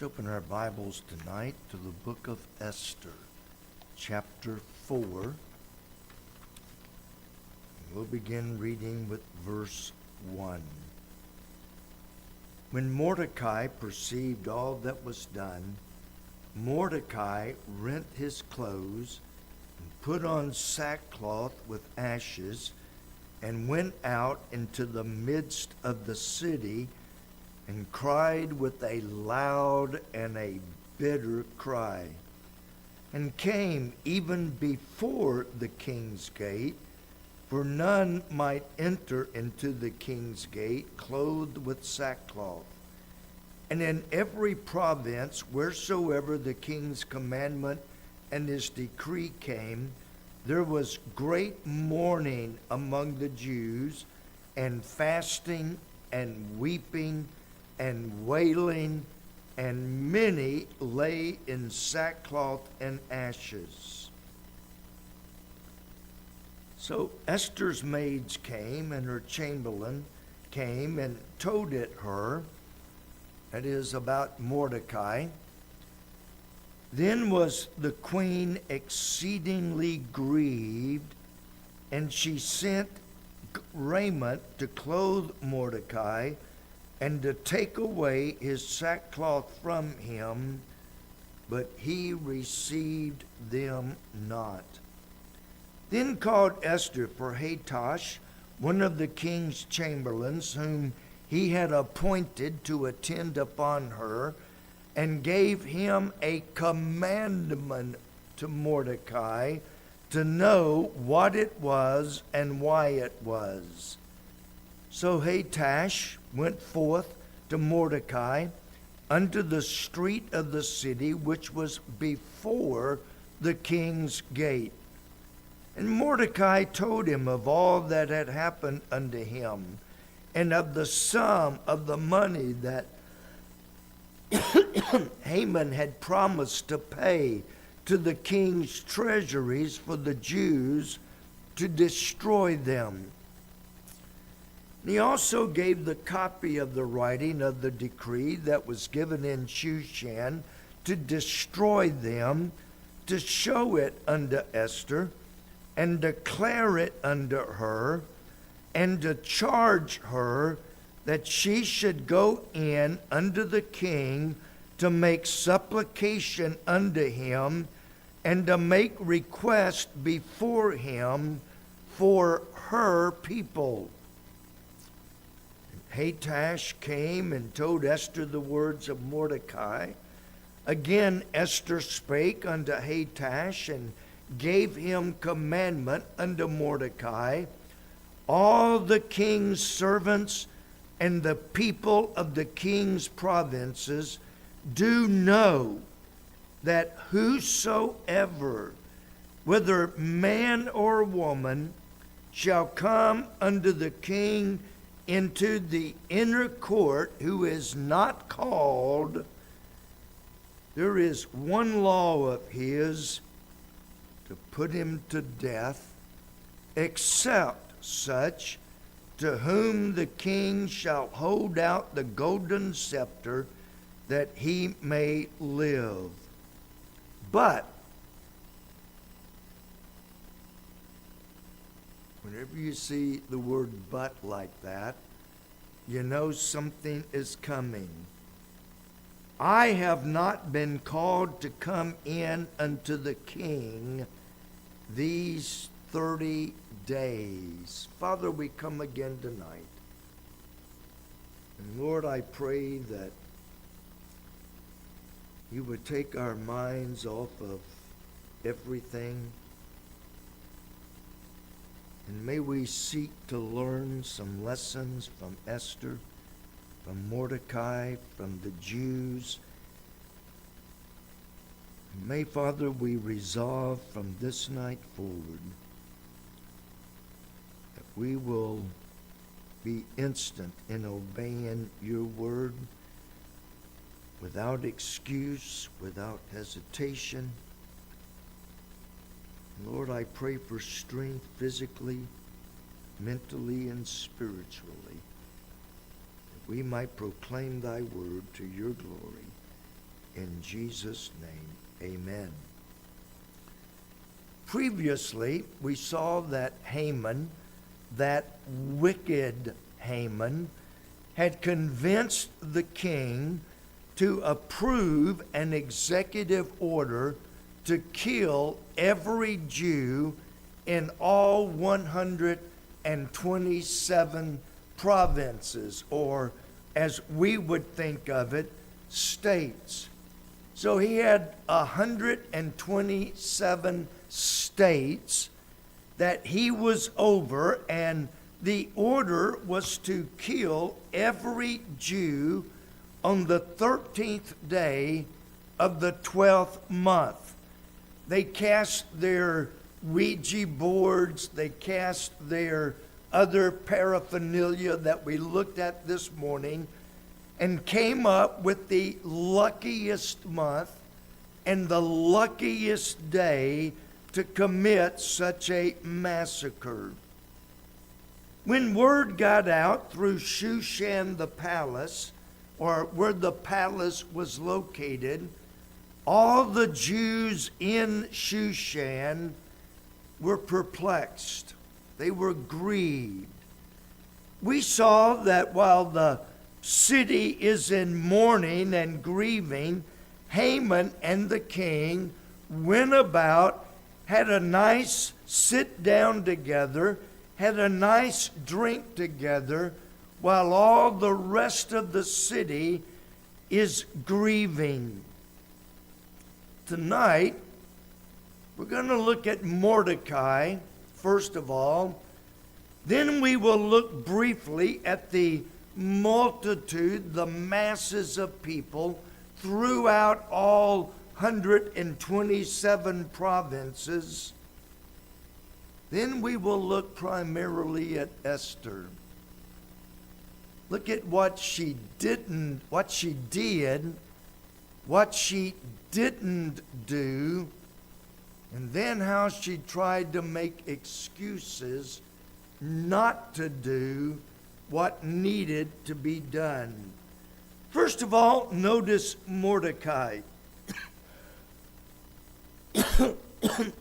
Let's open our Bibles tonight to the book of Esther, chapter 4. We'll begin reading with verse 1. When Mordecai perceived all that was done, Mordecai rent his clothes and put on sackcloth with ashes and went out into the midst of the city and cried with a loud and a bitter cry, and came even before the king's gate, for none might enter into the king's gate clothed with sackcloth. And in every province wheresoever the king's commandment and his decree came, there was great mourning among the Jews, and fasting and weeping and wailing, and many lay in sackcloth and ashes. So Esther's maids came, and her chamberlain came and told it her, that is, about Mordecai. Then was the queen exceedingly grieved, and she sent raiment to clothe Mordecai, and to take away his sackcloth from him, but he received them not. Then called Esther for Hatash, one of the king's chamberlains, whom he had appointed to attend upon her, and gave him a commandment to Mordecai to know what it was and why it was. So Hatash went forth to Mordecai unto the street of the city, which was before the king's gate. And Mordecai told him of all that had happened unto him, and of the sum of the money that Haman had promised to pay to the king's treasuries for the Jews to destroy them. He also gave the copy of the writing of the decree that was given in Shushan to destroy them, to show it unto Esther, and declare it unto her, and to charge her that she should go in unto the king to make supplication unto him, and to make request before him for her people. Hatash came and told Esther the words of Mordecai. Again Esther spake unto Hatash, and gave him commandment unto Mordecai. All the king's servants and the people of the king's provinces do know that whosoever, whether man or woman, shall come unto the king into the inner court, who is not called, there is one law of his, to put him to death, except such to whom the king shall hold out the golden scepter, that he may live. But whenever you see the word "but" like that, you know something is coming. I have not been called to come in unto the king these 30 days. Father, we come again tonight. And Lord, I pray that you would take our minds off of everything, and may we seek to learn some lessons from Esther, from Mordecai, from the Jews. And may, Father, we resolve from this night forward that we will be instant in obeying your word, without excuse, without hesitation. Lord, I pray for strength physically, mentally, and spiritually, that we might proclaim thy word to your glory. In Jesus' name, amen. Previously, we saw that Haman, that wicked Haman, had convinced the king to approve an executive order to kill every Jew in all 127 provinces, or as we would think of it, states. So he had 127 states that he was over, and the order was to kill every Jew on the 13th day of the 12th month. They cast their Ouija boards, they cast their other paraphernalia that we looked at this morning, and came up with the luckiest month and the luckiest day to commit such a massacre. When word got out through Shushan the palace, or where the palace was located, all the Jews in Shushan were perplexed. They were grieved. We saw that while the city is in mourning and grieving, Haman and the king went about, had a nice sit down together, had a nice drink together, while all the rest of the city is grieving. Tonight, we're going to look at Mordecai, first of all. Then we will look briefly at the multitude, the masses of people throughout all 127 provinces. Then we will look primarily at Esther. Look at what she did, what she didn't do, and then how she tried to make excuses not to do what needed to be done. First of all, notice Mordecai.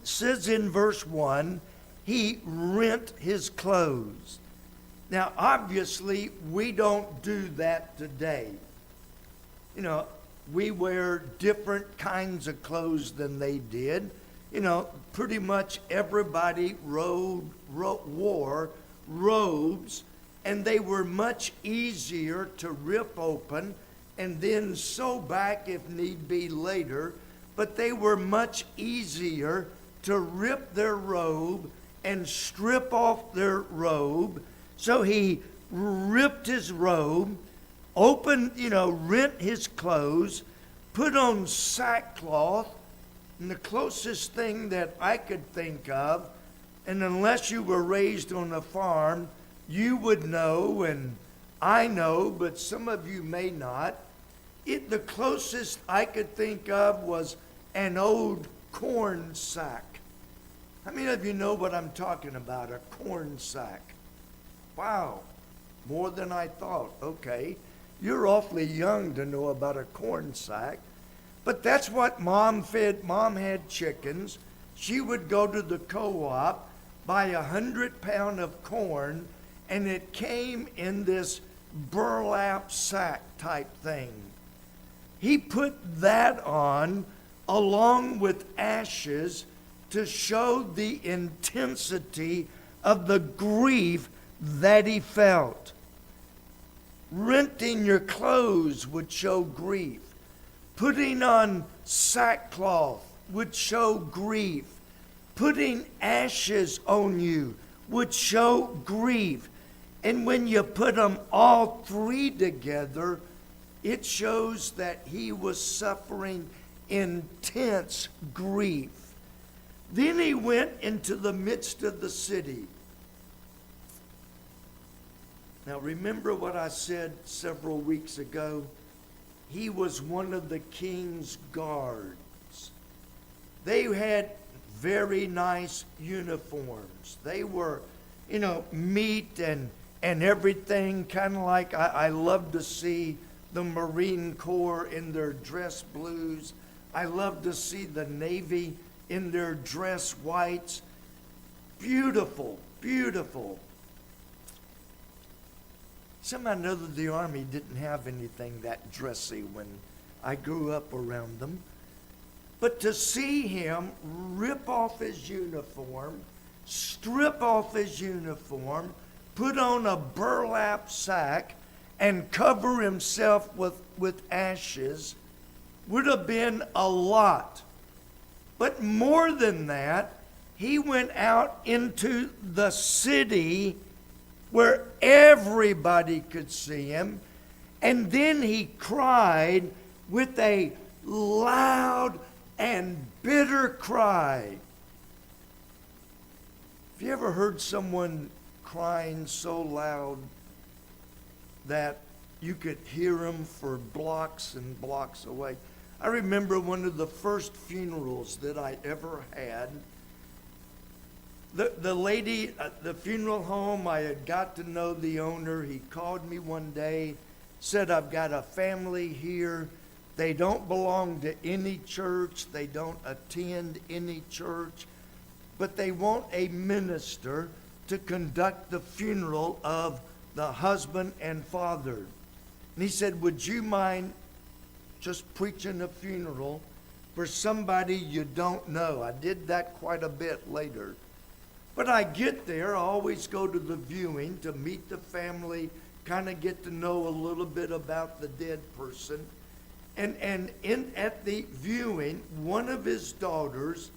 Says in verse 1, he rent his clothes. Now, obviously, we don't do that today. You know, we wear different kinds of clothes than they did. You know, pretty much everybody wore robes, and they were much easier to rip open and then sew back if need be later. But they were much easier to rip their robe and strip off their robe. So he ripped his robe, rent his clothes, put on sackcloth, and the closest thing that I could think of, and unless you were raised on a farm, you would know, and I know, but some of you may not. The closest I could think of was an old corn sack. How many of you know what I'm talking about, a corn sack? Wow, more than I thought. Okay, you're awfully young to know about a corn sack. But that's what Mom fed. Mom had chickens. She would go to the co-op, buy 100 pounds of corn, and it came in this burlap sack type thing. He put that on along with ashes to show the intensity of the grief that he felt. Renting your clothes would show grief. Putting on sackcloth would show grief. Putting ashes on you would show grief. And when you put them all three together, it shows that he was suffering intense grief. Then he went into the midst of the city. Now remember what I said several weeks ago? He was one of the king's guards. They had very nice uniforms. They were, meat and everything, kind of like I love to see the Marine Corps in their dress blues. I love to see the Navy in their dress whites. Beautiful, beautiful. Somehow or another, the Army didn't have anything that dressy when I grew up around them. But to see him rip off his uniform, strip off his uniform, put on a burlap sack, and cover himself with ashes would have been a lot. But more than that, he went out into the city where everybody could see him, and then he cried with a loud and bitter cry. Have you ever heard someone crying so loud that you could hear them for blocks and blocks away? I remember one of the first funerals that I ever had. The lady at the funeral home, I had got to know the owner. He called me one day, said, I've got a family here. They don't belong to any church. They don't attend any church. But they want a minister to conduct the funeral of the husband and father. And he said, would you mind just preaching a funeral for somebody you don't know? I did that quite a bit later. But I get there, I always go to the viewing to meet the family, kind of get to know a little bit about the dead person. And at the viewing, one of his daughters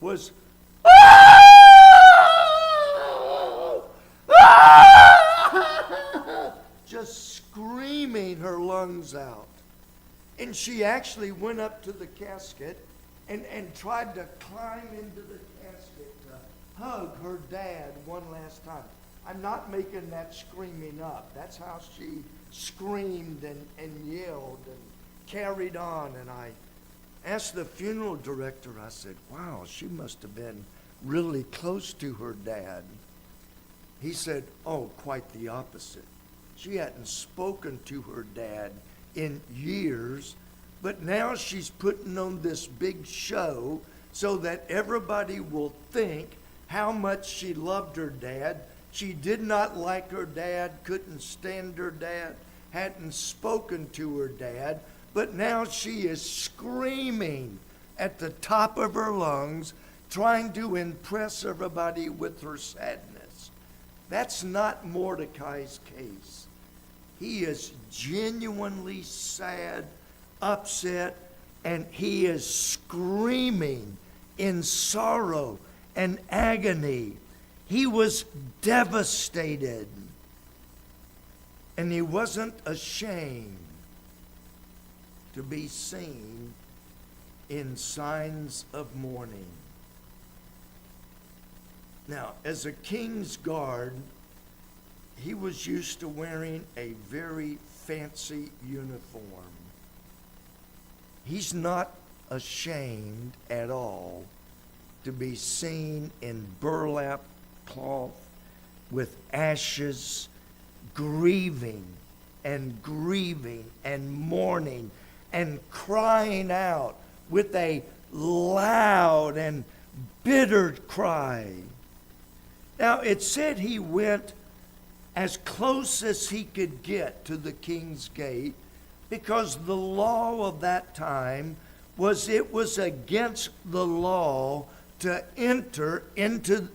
was just screaming her lungs out. And she actually went up to the casket and tried to climb into the casket to hug her dad one last time. I'm not making that screaming up. That's how she screamed and yelled and carried on. And I asked the funeral director, I said, wow, she must have been really close to her dad. He said, oh, quite the opposite. She hadn't spoken to her dad in years, but now she's putting on this big show so that everybody will think how much she loved her dad. She did not like her dad, couldn't stand her dad, hadn't spoken to her dad, but now she is screaming at the top of her lungs, trying to impress everybody with her sadness. That's not Mordecai's case. He is genuinely sad, upset, and he is screaming in sorrow and agony. He was devastated, and he wasn't ashamed to be seen in signs of mourning. Now, as a king's guard, he was used to wearing a very fancy uniform. He's not ashamed at all to be seen in burlap cloth with ashes, grieving and mourning and crying out with a loud and bitter cry. Now, it said he went as close as he could get to the king's gate, because the law of that time was it was against the law to enter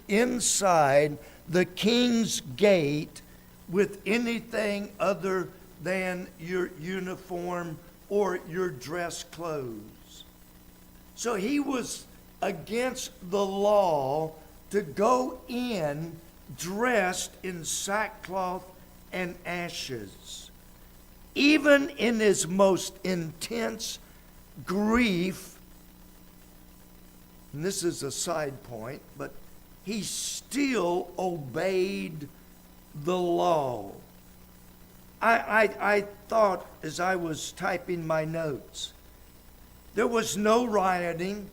inside the king's gate with anything other than your uniform or your dress clothes. So he was against the law to go in dressed in sackcloth and ashes. Even in his most intense grief, and this is a side point, but he still obeyed the law. I thought as I was typing my notes, there was no rioting,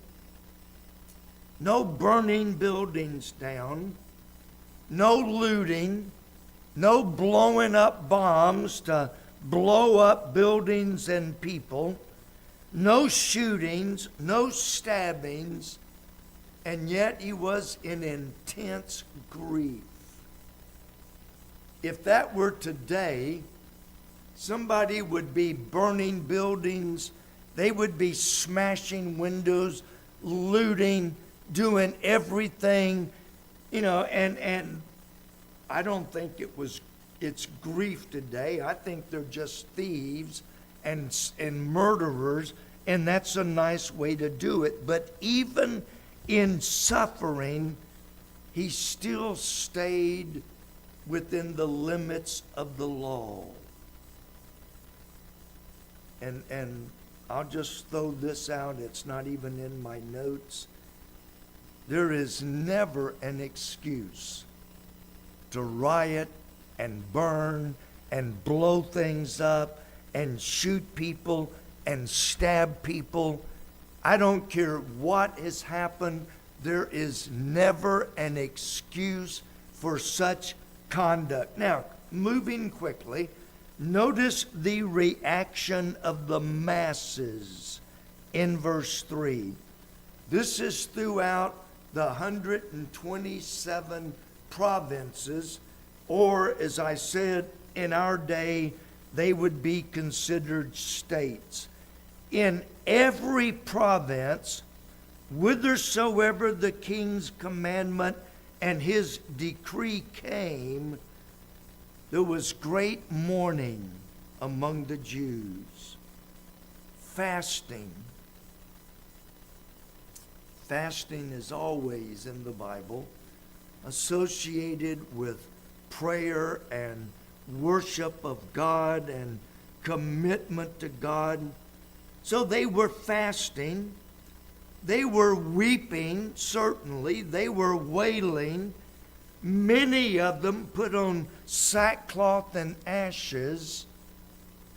no burning buildings down, no looting, no blowing up bombs to blow up buildings and people, no shootings, no stabbings, and yet he was in intense grief. If that were today, somebody would be burning buildings, they would be smashing windows, looting, doing everything, and I don't think it's grief today. I think they're just thieves and murderers, and that's a nice way to do it. But even in suffering, he still stayed within the limits of the law. And I'll just throw this out. It's not even in my notes. There is never an excuse to riot and burn and blow things up and shoot people and stab people. I don't care what has happened. There is never an excuse for such conduct. Now, moving quickly, notice the reaction of the masses in verse 3. This is throughout the 127 provinces, or as I said, in our day, they would be considered states. In every province, whithersoever the king's commandment and his decree came, there was great mourning among the Jews. Fasting. Fasting is always in the Bible associated with prayer and worship of God and commitment to God. So they were fasting. They were weeping, certainly. They were wailing. Many of them put on sackcloth and ashes.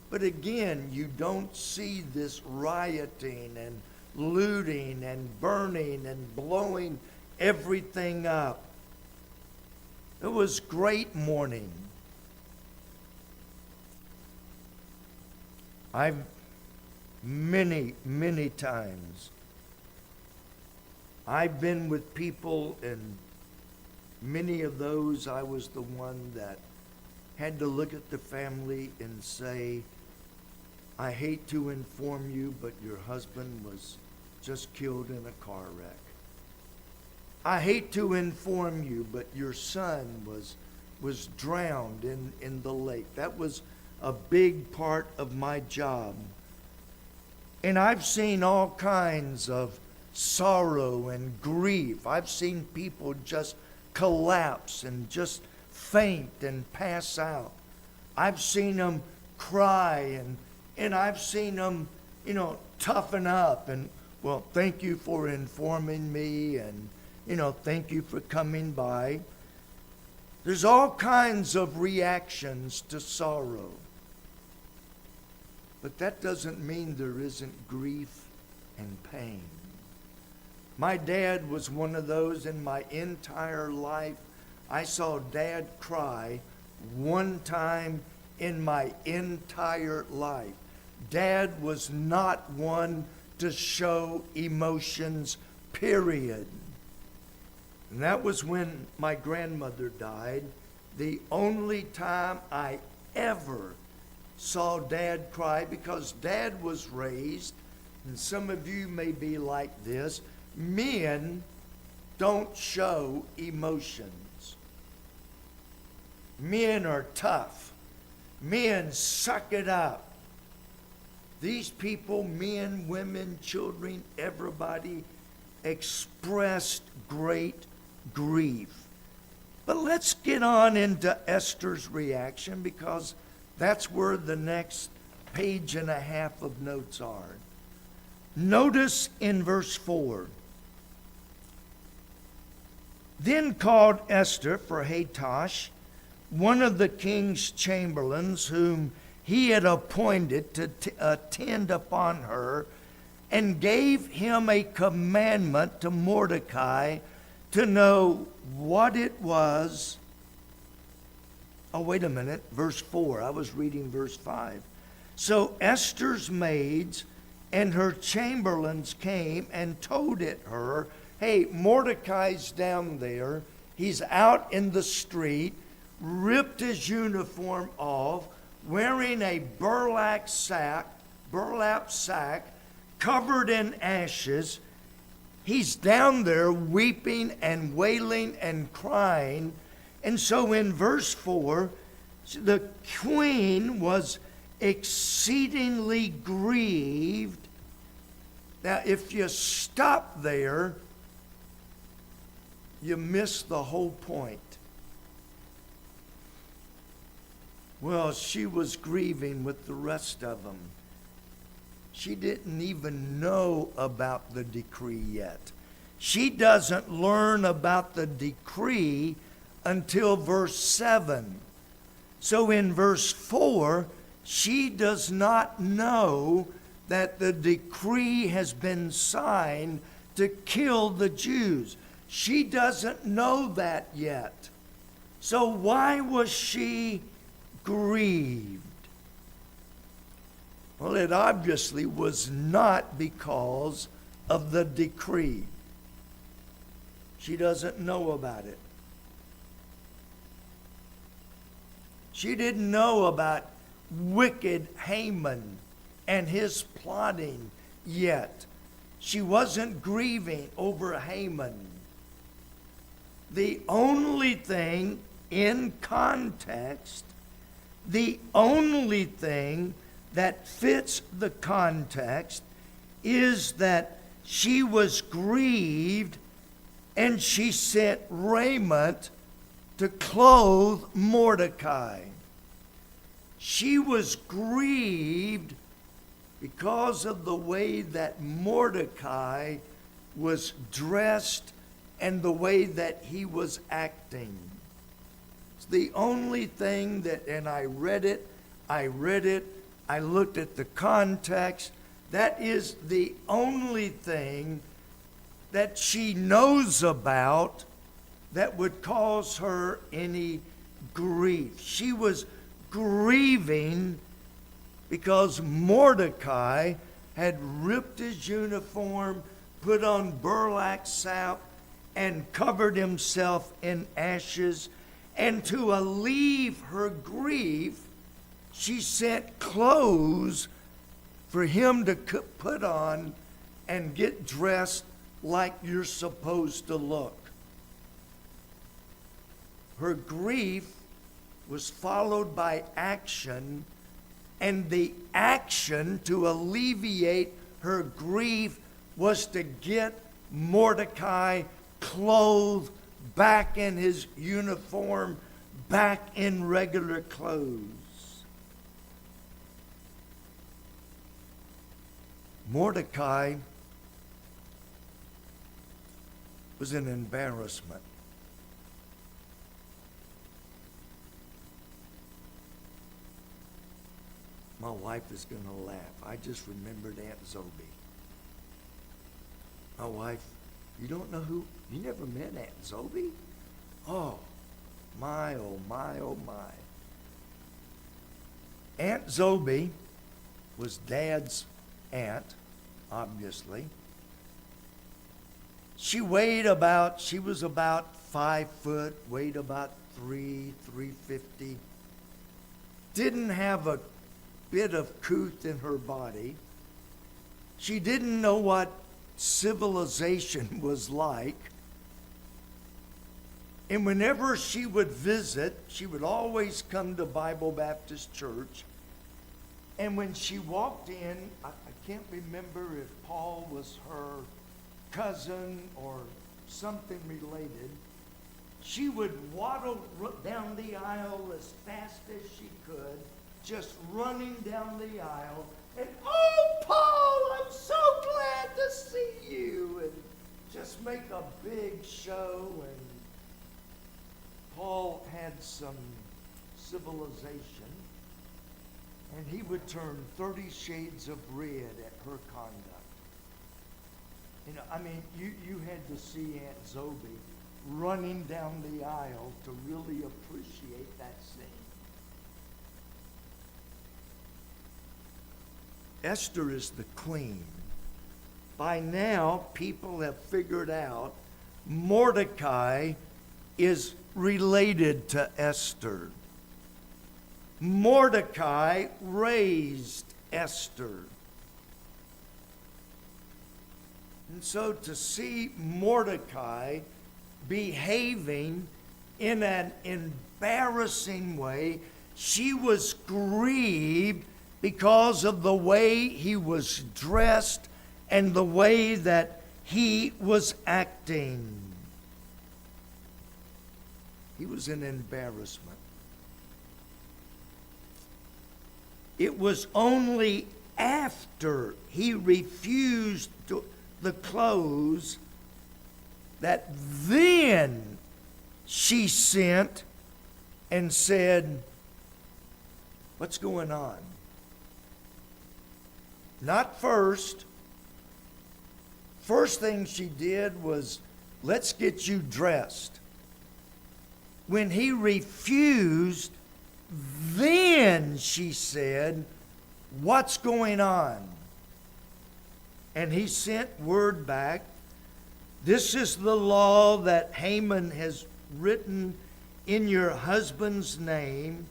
But again, you don't see this rioting and looting and burning and blowing everything up. It was great mourning. I've many times I've been with people, and many of those I was the one that had to look at the family and say, I hate to inform you, but your husband was just killed in a car wreck. I hate to inform you, but your son was drowned in the lake. That was a big part of my job. And I've seen all kinds of sorrow and grief. I've seen people just collapse and just faint and pass out. I've seen them cry, and I've seen them, toughen up and, well, thank you for informing me, and, thank you for coming by. There's all kinds of reactions to sorrow. But that doesn't mean there isn't grief and pain. My dad was one of those. In my entire life, I saw Dad cry one time in my entire life. Dad was not one to show emotions, period. And that was when my grandmother died. The only time I ever saw Dad cry, because Dad was raised, and some of you may be like this, men don't show emotions. Men are tough. Men suck it up. These people, men, women, children, everybody, expressed great grief. But let's get on into Esther's reaction, because that's where the next page and a half of notes are. Notice in verse 4. Then called Esther for Hatash, one of the king's chamberlains, whom he had appointed to attend upon her, and gave him a commandment to Mordecai to know what it was Oh, wait a minute. Verse 4. I was reading verse 5. So Esther's maids and her chamberlains came and told it her, hey, Mordecai's down there. He's out in the street, ripped his uniform off, wearing a burlap sack, covered in ashes. He's down there weeping and wailing and crying. And so in verse 4, the queen was exceedingly grieved. Now, if you stop there, you miss the whole point. Well, she was grieving with the rest of them. She didn't even know about the decree yet. She doesn't learn about the decree until verse 7. So in verse 4, she does not know that the decree has been signed to kill the Jews. She doesn't know that yet. So why was she grieved? Well, it obviously was not because of the decree. She doesn't know about it. She didn't know about wicked Haman and his plotting yet. She wasn't grieving over Haman. The only thing in context, the only thing that fits the context is that she was grieved and she sent raiment to clothe Mordecai. She was grieved because of the way that Mordecai was dressed and the way that he was acting. It's the only thing that, and I read it, I looked at the context. That is the only thing that she knows about that would cause her any grief. She was grieving because Mordecai had ripped his uniform, put on burlap sack, and covered himself in ashes. And to alleviate her grief, she sent clothes for him to put on and get dressed like you're supposed to look. Her grief was followed by action, and the action to alleviate her grief was to get Mordecai clothed back in his uniform, back in regular clothes. Mordecai was an embarrassment. My wife is going to laugh. I just remembered Aunt Zoe. My wife, you don't know who? You never met Aunt Zoe? Oh my, oh my, oh my. Aunt Zoe was Dad's aunt, obviously. She was about 5 foot, weighed about 350. Didn't have a bit of couth in her body. She didn't know what civilization was like. And whenever she would visit, she would always come to Bible Baptist Church. And when she walked in, I can't remember if Paul was her cousin or something related. She would waddle down the aisle as fast as she could, just running down the aisle. And, oh, Paul, I'm so glad to see you. And just make a big show. And Paul had some civilization. And he would turn 30 shades of red at her conduct. You know, I mean, you had to see Aunt Zoe running down the aisle to really appreciate that scene. Esther is the queen. By now, people have figured out Mordecai is related to Esther. Mordecai raised Esther. And so to see Mordecai behaving in an embarrassing way, she was grieved because of the way he was dressed and the way that he was acting. He was an embarrassment. It was only after he refused the clothes that then she sent and said, "What's going on?" Not first. First thing she did was, "Let's get you dressed." When he refused, then she said, "What's going on?" And he sent word back, "This is the law that Haman has written in your husband's name.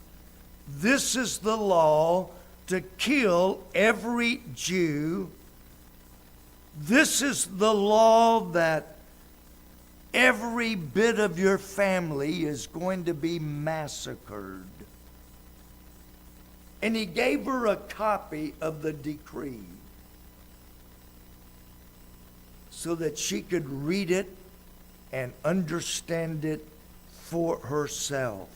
This is the law to kill every Jew. This is the law that every bit of your family is going to be massacred." And he gave her a copy of the decree so that she could read it and understand it for herself.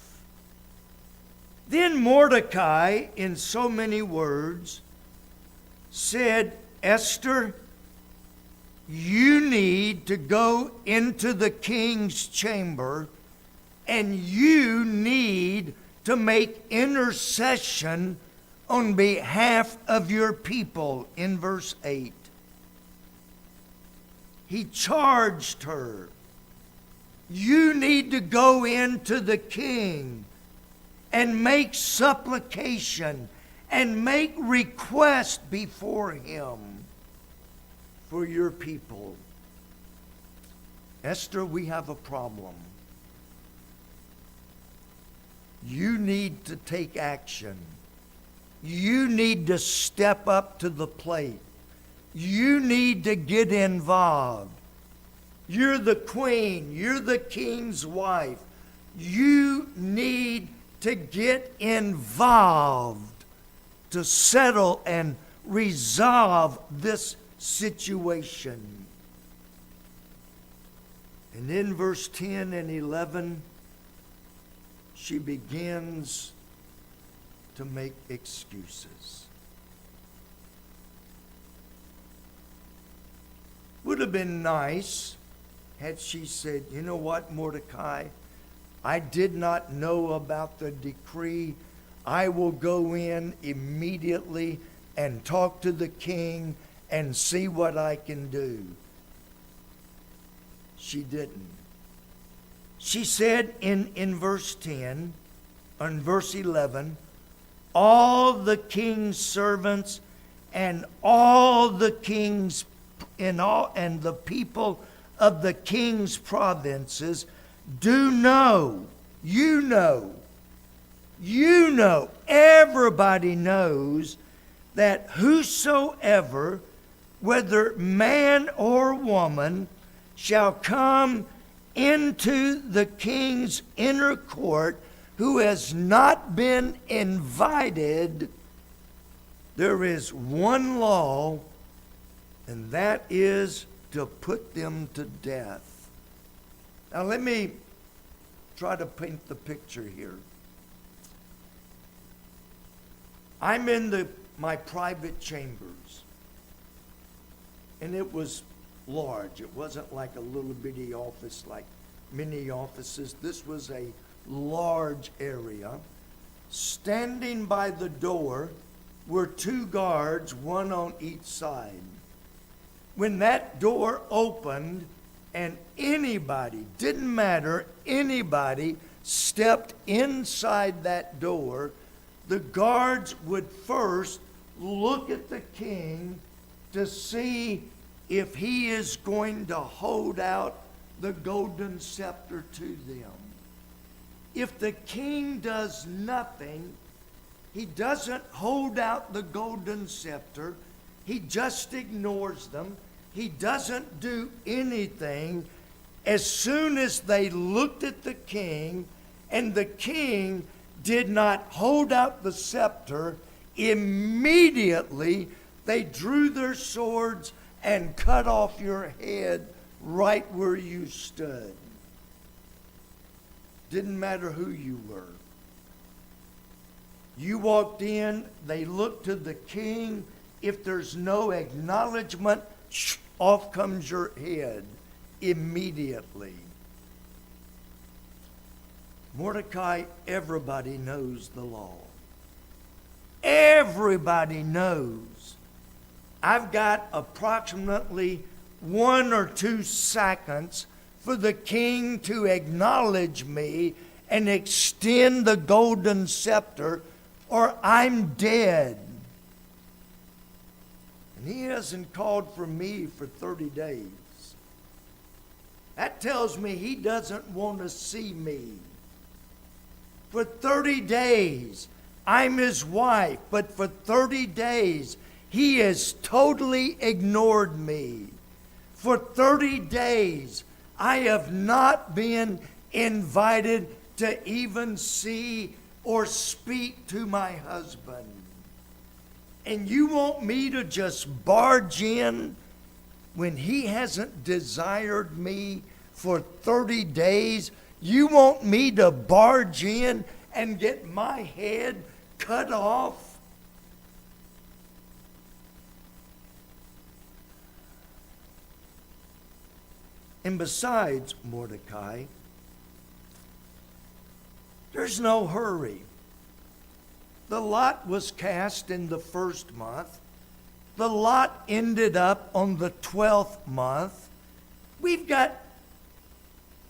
Then Mordecai, in so many words, said, "Esther, you need to go into the king's chamber and you need to make intercession on behalf of your people," in verse 8. He charged her, "You need to go into the king and make supplication and make request before him for your people." Esther, we have a problem. You need to take action. You need to step up to the plate. You need to get involved. You're the queen. You're the king's wife. You need to get involved to settle and resolve this situation. And in verse 10 and 11, she begins to make excuses. Would have been nice had she said, "You know what, Mordecai? I did not know about the decree. I will go in immediately and talk to the king and see what I can do." She didn't. She said in verse 10, on verse 11, "All the king's servants and all the king's and the people of the king's provinces do know," you know, everybody knows that whosoever, whether man or woman, shall come into the king's inner court who has not been invited, there is one law, and that is to put them to death. Now let me try to paint the picture here. I'm in my private chambers, and it was large. It wasn't like a little bitty office like many offices. This was a large area. Standing by the door were two guards, one on each side. When that door opened and anybody, didn't matter, anybody stepped inside that door, the guards would first look at the king to see if he is going to hold out the golden scepter to them. If the king does nothing, he doesn't hold out the golden scepter, he just ignores them, he doesn't do anything. As soon as they looked at the king, and the king did not hold out the scepter, immediately they drew their swords and cut off your head right where you stood. Didn't matter who you were. You walked in, they looked to the king. If there's no acknowledgement, off comes your head immediately. Mordecai, everybody knows the law. Everybody knows. I've got approximately 1 or 2 seconds for the king to acknowledge me and extend the golden scepter, or I'm dead. And he hasn't called for me for 30 days. That tells me he doesn't want to see me. For 30 days, I'm his wife, but for 30 days, he has totally ignored me. For 30 days, I have not been invited to even see or speak to my husband. And you want me to just barge in when he hasn't desired me for 30 days? You want me to barge in and get my head cut off? And besides, Mordecai, there's no hurry. The lot was cast in the first month. The lot ended up on the 12th month. We've got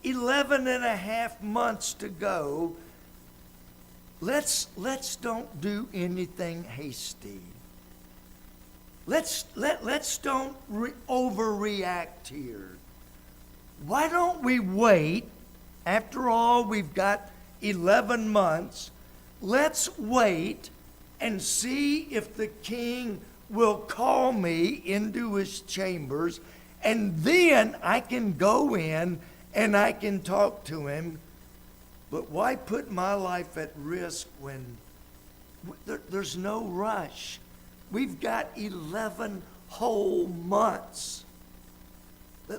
11 and a half months to go. Let's don't do anything hasty. Let's don't overreact here. Why don't we wait? After all, we've got 11 months. Let's wait and see if the king will call me into his chambers, and then I can go in and I can talk to him. But why put my life at risk when there's no rush? We've got 11 whole months.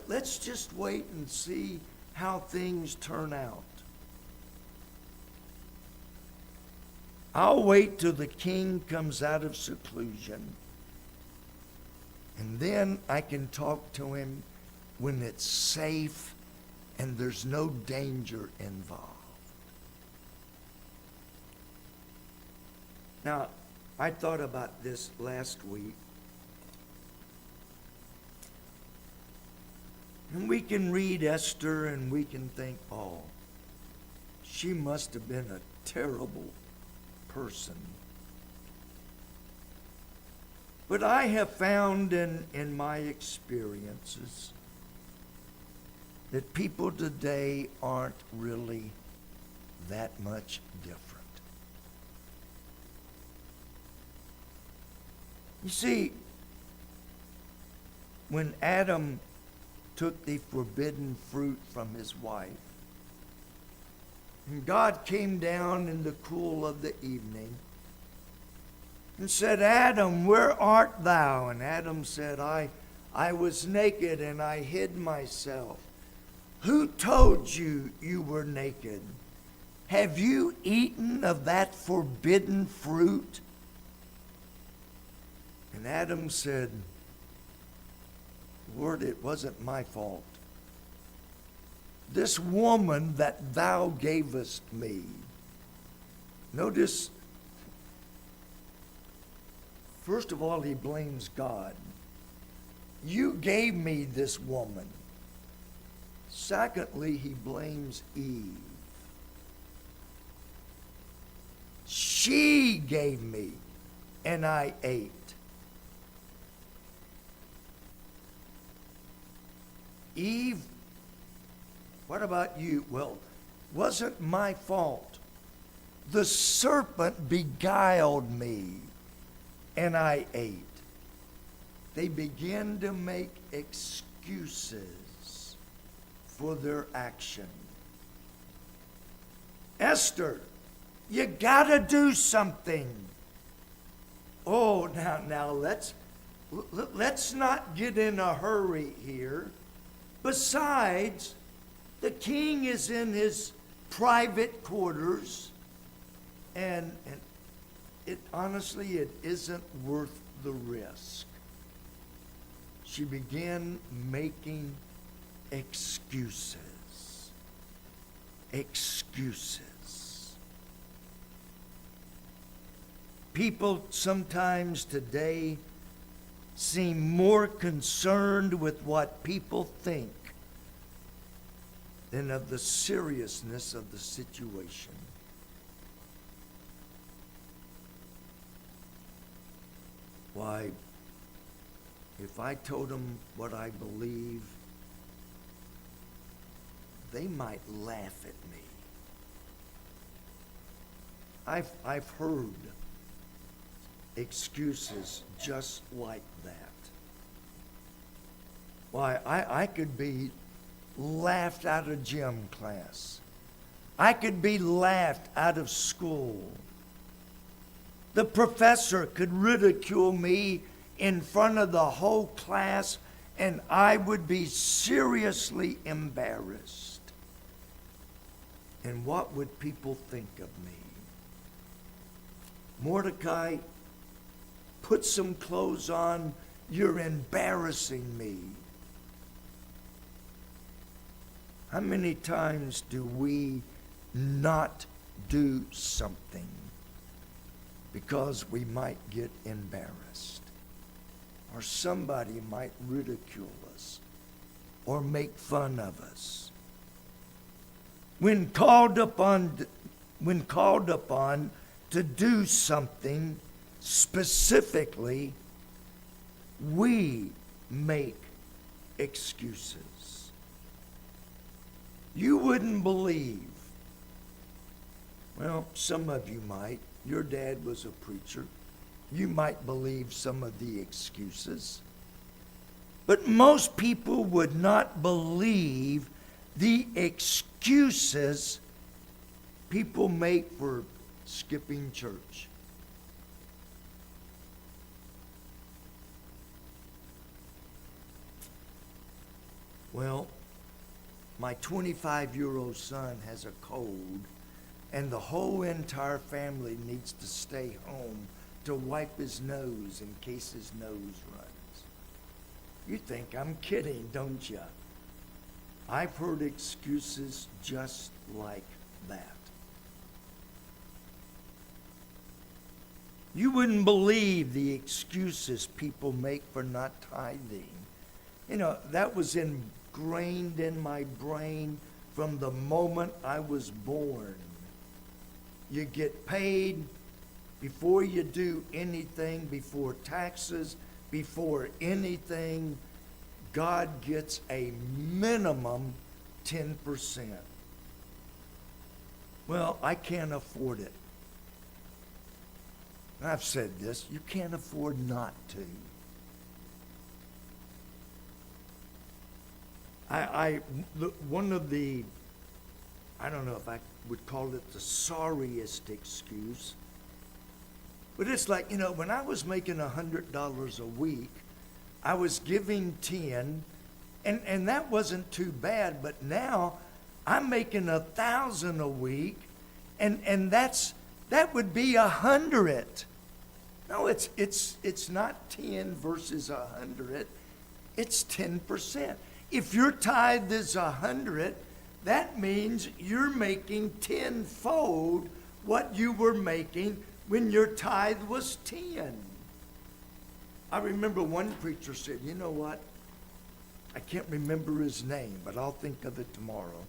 Let's just wait and see how things turn out. I'll wait till the king comes out of seclusion, and then I can talk to him when it's safe and there's no danger involved. Now, I thought about this last week. And we can read Esther and we can think, oh, she must have been a terrible person. But I have found in my experiences that people today aren't really that much different. You see, when Adam took the forbidden fruit from his wife, and God came down in the cool of the evening and said, Adam, where art thou? And Adam said, I was naked and I hid myself. Who told you you were naked? Have you eaten of that forbidden fruit? And Adam said, Lord, it wasn't my fault. This woman that thou gavest me. Notice, first of all, he blames God. You gave me this woman. Secondly, he blames Eve. She gave me, and I ate. Eve, what about you? Well, wasn't my fault. The serpent beguiled me, and I ate. They begin to make excuses for their action. Esther, you gotta do something. Oh, now let's not get in a hurry here. Besides, the king is in his private quarters, and it honestly, it isn't worth the risk. She began making excuses. Excuses. People sometimes today seem more concerned with what people think than of the seriousness of the situation. Why, if I told them what I believe, they might laugh at me. I've heard excuses just like that. Why, I could be laughed out of gym class. I could be laughed out of school. The professor could ridicule me in front of the whole class, and I would be seriously embarrassed. And what would people think of me? Mordecai, put some clothes on. You're embarrassing me. How many times do we not do something because we might get embarrassed? Or somebody might ridicule us or make fun of us. When called upon to do something specifically, we make excuses. You wouldn't believe. Well, some of you might. Your dad was a preacher. You might believe some of the excuses. But most people would not believe the excuses people make for skipping church. Well, my 25-year-old son has a cold, and the whole entire family needs to stay home to wipe his nose in case his nose runs. You think I'm kidding, don't you? I've heard excuses just like that. You wouldn't believe the excuses people make for not tithing. You know, that was ingrained in my brain from the moment I was born. You get paid before you do anything, before taxes, before anything. God gets a minimum 10%. Well, I can't afford it. I've said this, you can't afford not to. One of the, I don't know if I would call it the sorriest excuse, but it's like, you know, when I was making $100 a week, I was giving 10, and that wasn't too bad, but now I'm making 1,000 a week, and that would be 100. No, it's not 10 versus 100. It's 10%. If your tithe is 100, that means you're making tenfold what you were making when your tithe was 10. I remember one preacher said, you know what? I can't remember his name, but I'll think of it tomorrow.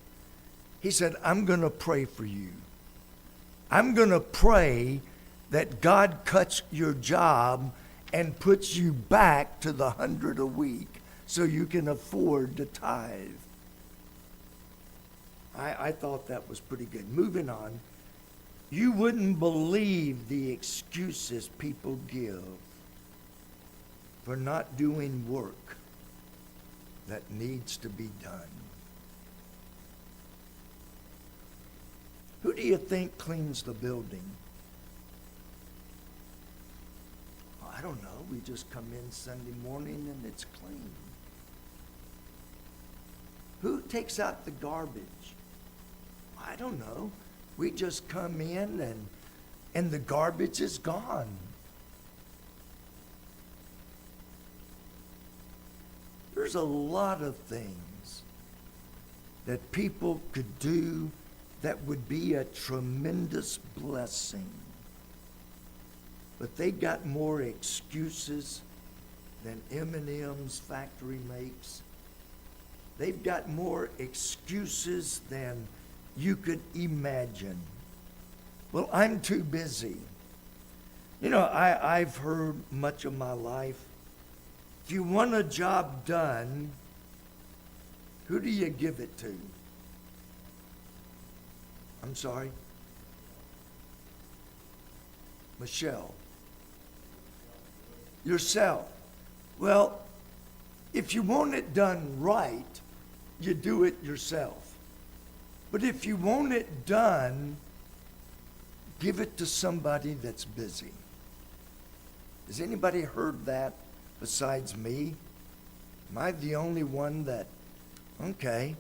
He said, I'm going to pray for you. I'm going to pray that God cuts your job and puts you back to the 100 a week so you can afford to tithe. I thought that was pretty good. Moving on. You wouldn't believe the excuses people give for not doing work that needs to be done. Who do you think cleans the building? I don't know. We just come in Sunday morning and it's clean. Who takes out the garbage? I don't know. We just come in and the garbage is gone. There's a lot of things that people could do that would be a tremendous blessing. But they got more excuses than M&M's factory makes. They've got more excuses than you could imagine. Well, I'm too busy. You know, I've heard much of my life, if you want a job done, who do you give it to? I'm sorry? Michelle. Yourself. Well, if you want it done right, you do it yourself. But if you want it done, give it to somebody that's busy. Has anybody heard that besides me? Am I the only one that, okay.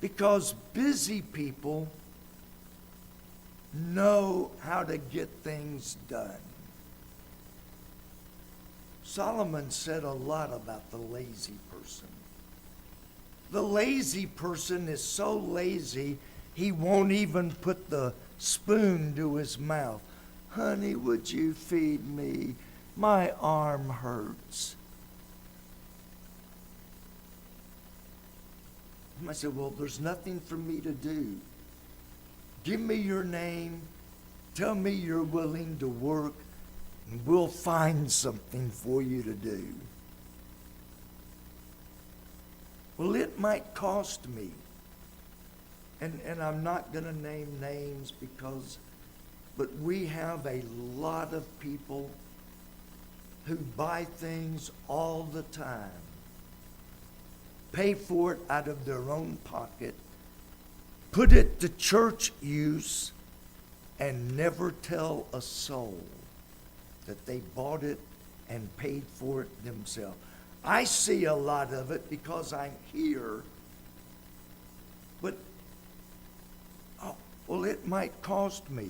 Because busy people know how to get things done. Solomon said a lot about the lazy person. The lazy person is so lazy, he won't even put the spoon to his mouth. Honey, would you feed me? My arm hurts. I said, well, there's nothing for me to do. Give me your name. Tell me you're willing to work, and we'll find something for you to do. Well, it might cost me. And I'm not going to name names but we have a lot of people who buy things all the time, pay for it out of their own pocket, put it to church use, and never tell a soul that they bought it and paid for it themselves. I see a lot of it because I'm here, but, well, it might cost me.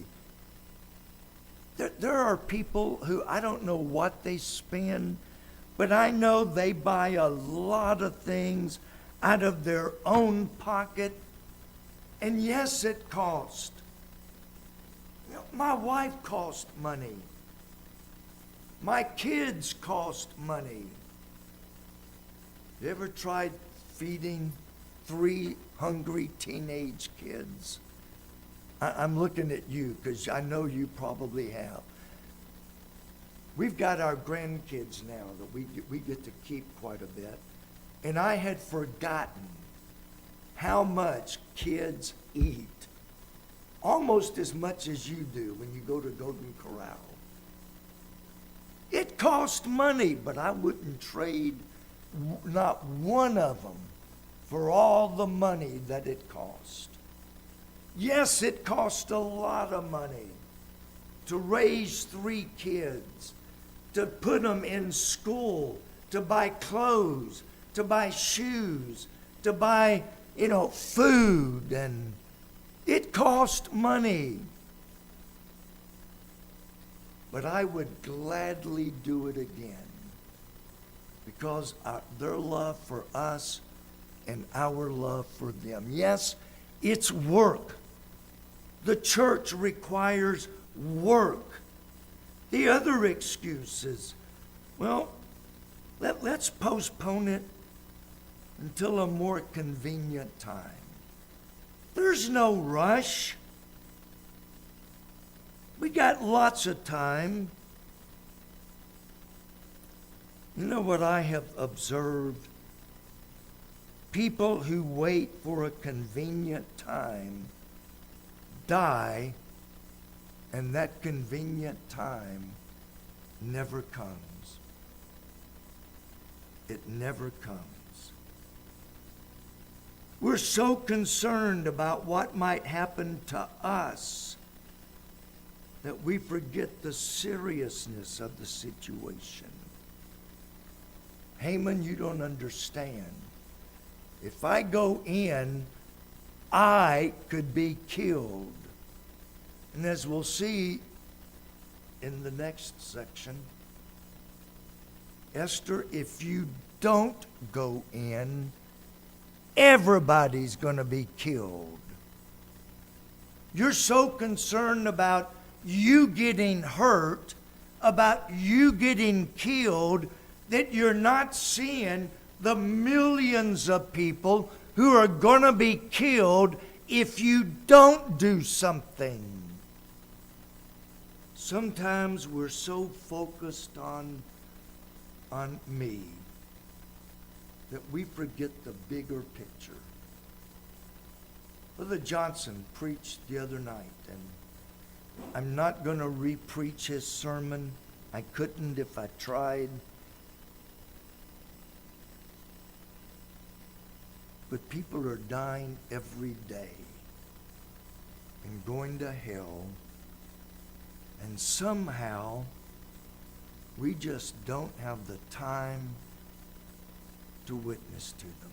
There are people who I don't know what they spend, but I know they buy a lot of things out of their own pocket, and yes, it costs. You know, my wife cost money. My kids cost money. You ever tried feeding 3 hungry teenage kids? I'm looking at you because I know you probably have. We've got our grandkids now that we get to keep quite a bit. And I had forgotten how much kids eat. Almost as much as you do when you go to Golden Corral. It cost money, but I wouldn't trade not one of them for all the money that it cost. Yes, it cost a lot of money to raise 3 kids, to put them in school, to buy clothes, to buy shoes, to buy, food, and it cost money. But I would gladly do it again because their love for us and our love for them. Yes, it's work. The church requires work. The other excuse is, well, let's postpone it until a more convenient time. There's no rush. We got lots of time. You know what I have observed? People who wait for a convenient time die, and that convenient time never comes. It never comes. We're so concerned about what might happen to us that we forget the seriousness of the situation. Haman, you don't understand. If I go in, I could be killed. And as we'll see in the next section, Esther, if you don't go in, everybody's going to be killed. You're so concerned about you getting hurt, about you getting killed, that you're not seeing the millions of people who are going to be killed if you don't do something. Sometimes we're so focused on me that we forget the bigger picture. Brother Johnson preached the other night, and I'm not going to re-preach his sermon. I couldn't if I tried. But people are dying every day and going to hell, and somehow we just don't have the time to witness to them.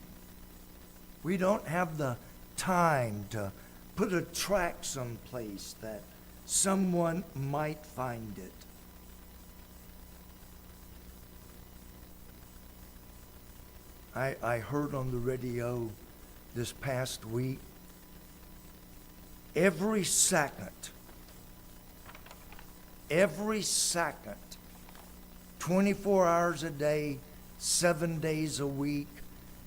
We don't have the time to put a track someplace that someone might find it. I heard on the radio this past week, every second, 24 hours a day, 7 days a week,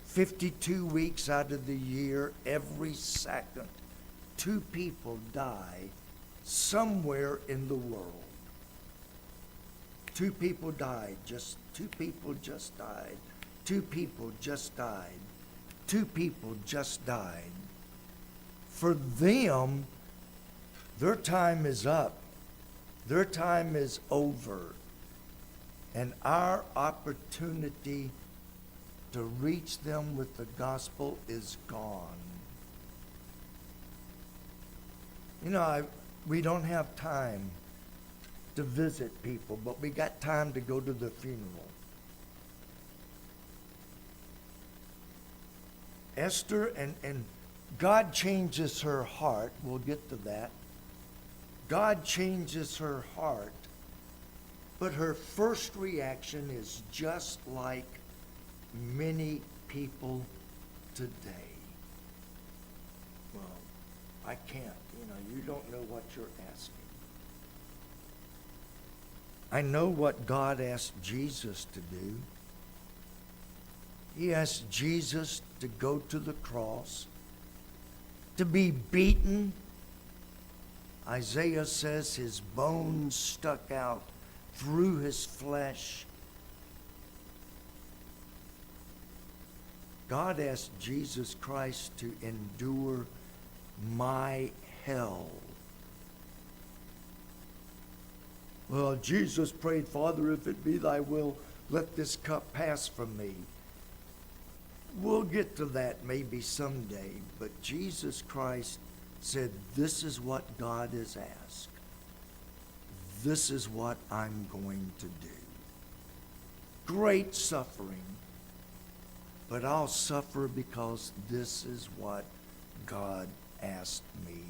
52 weeks out of the year, every second, 2 people die somewhere in the world. 2 people died. 2 people just died. 2 people just died. 2 people just died. For them, their time is up. Their time is over. And our opportunity to reach them with the gospel is gone. You know, we don't have time to visit people, but we got time to go to the funeral. Esther, and God changes her heart. We'll get to that. God changes her heart, but her first reaction is just like many people today. Well, I can't. You don't know what you're asking. I know what God asked Jesus to do. He asked Jesus to go to the cross, to be beaten. Isaiah says his bones stuck out through his flesh. God asked Jesus Christ to endure my hell. Well, Jesus prayed, Father, if it be thy will, let this cup pass from me. We'll get to that maybe someday, but Jesus Christ said, this is what God has asked. This is what I'm going to do. Great suffering, but I'll suffer because this is what God asked me